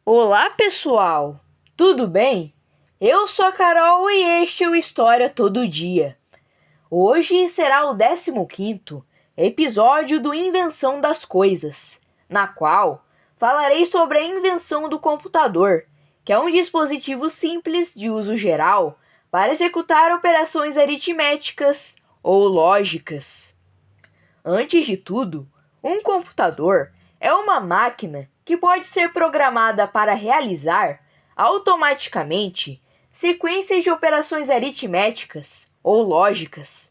Olá, pessoal! Tudo bem? Eu sou a Carol e este é o História Todo Dia. Hoje será o 15º episódio do Invenção das Coisas, na qual falarei sobre a invenção do computador, que é um dispositivo simples de uso geral para executar operações aritméticas ou lógicas. Antes de tudo, um computador é uma máquina que pode ser programada para realizar automaticamente sequências de operações aritméticas ou lógicas.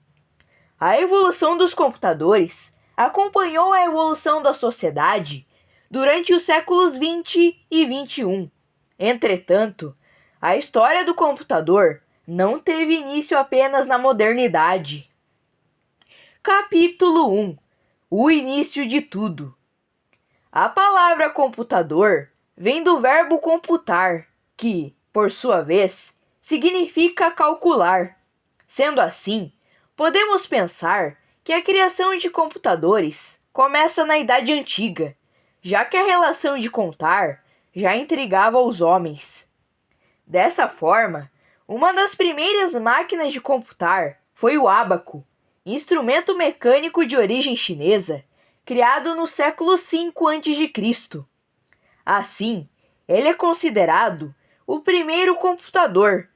A evolução dos computadores acompanhou a evolução da sociedade durante os séculos 20 e 21. Entretanto, a história do computador não teve início apenas na modernidade. Capítulo 1 – O início de tudo. A palavra computador vem do verbo computar, que, por sua vez, significa calcular. Sendo assim, podemos pensar que a criação de computadores começa na Idade Antiga, já que a relação de contar já intrigava os homens. Dessa forma, uma das primeiras máquinas de computar foi o ábaco, instrumento mecânico de origem chinesa, criado no século V a.C. Assim, ele é considerado o primeiro computador,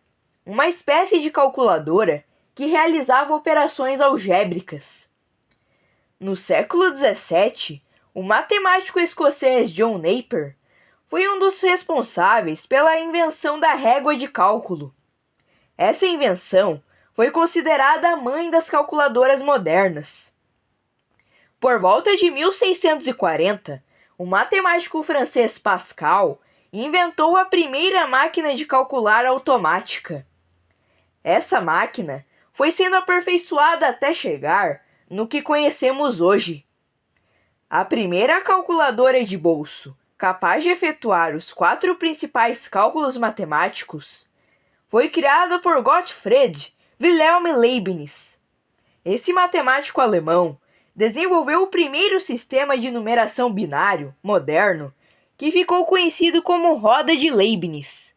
uma espécie de calculadora que realizava operações algébricas. No século XVII, o matemático escocês John Napier foi um dos responsáveis pela invenção da régua de cálculo. Essa invenção foi considerada a mãe das calculadoras modernas. Por volta de 1640, o matemático francês Pascal inventou a primeira máquina de calcular automática. Essa máquina foi sendo aperfeiçoada até chegar no que conhecemos hoje. A primeira calculadora de bolso, capaz de efetuar os 4 principais cálculos matemáticos, foi criada por Gottfried Wilhelm Leibniz. Esse matemático alemão desenvolveu o primeiro sistema de numeração binário moderno, que ficou conhecido como roda de Leibniz.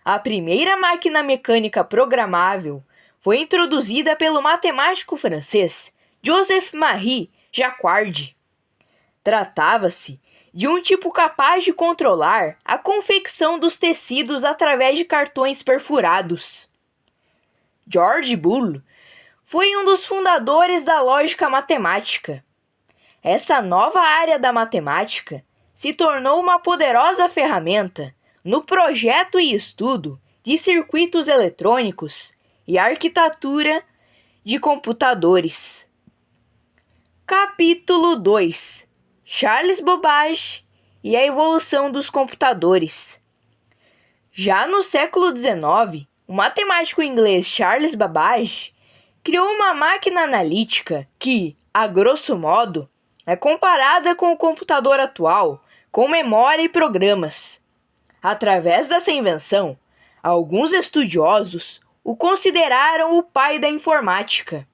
A primeira máquina mecânica programável foi introduzida pelo matemático francês Joseph-Marie Jacquard. Tratava-se de um tipo capaz de controlar a confecção dos tecidos através de cartões perfurados. George Boole foi um dos fundadores da lógica matemática. Essa nova área da matemática se tornou uma poderosa ferramenta no projeto e estudo de circuitos eletrônicos e arquitetura de computadores. Capítulo 2 – Charles Babbage e a evolução dos computadores. Já no século XIX, o matemático inglês Charles Babbage criou uma máquina analítica que, a grosso modo, é comparada com o computador atual, com memória e programas. Através dessa invenção, alguns estudiosos o consideraram o pai da informática.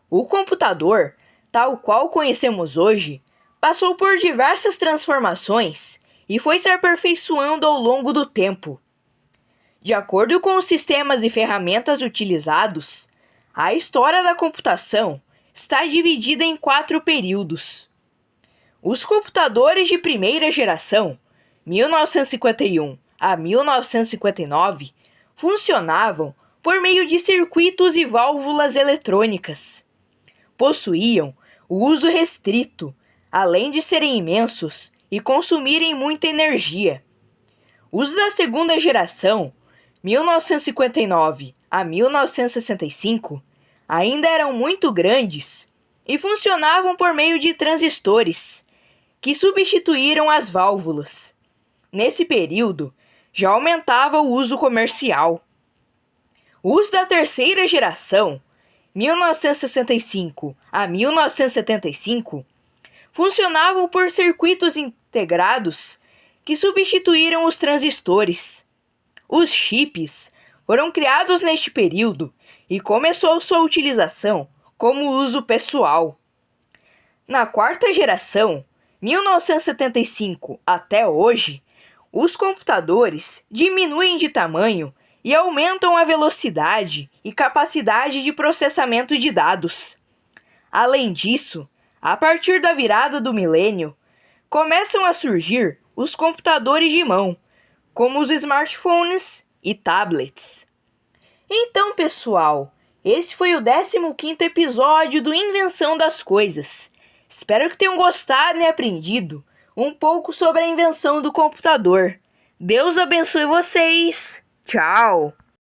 O computador, tal qual conhecemos hoje, passou por diversas transformações e foi se aperfeiçoando ao longo do tempo. De acordo com os sistemas e ferramentas utilizados, a história da computação está dividida em 4 períodos. Os computadores de primeira geração, 1951 a 1959, funcionavam por meio de circuitos e válvulas eletrônicas. Possuíam o uso restrito, além de serem imensos e consumirem muita energia. Os da segunda geração, 1959 a 1965, ainda eram muito grandes e funcionavam por meio de transistores, que substituíram as válvulas. Nesse período, já aumentava o uso comercial. Os da terceira geração, 1965 a 1975, funcionavam por circuitos integrados que substituíram os transistores. Os chips foram criados neste período e começou sua utilização como uso pessoal. Na quarta geração, 1975 até hoje, os computadores diminuem de tamanho e aumentam a velocidade e capacidade de processamento de dados. Além disso, a partir da virada do milênio, começam a surgir os computadores de mão, como os smartphones e tablets. Então, pessoal, esse foi o 15º episódio do Invenção das Coisas. Espero que tenham gostado e aprendido um pouco sobre a invenção do computador. Deus abençoe vocês! Tchau!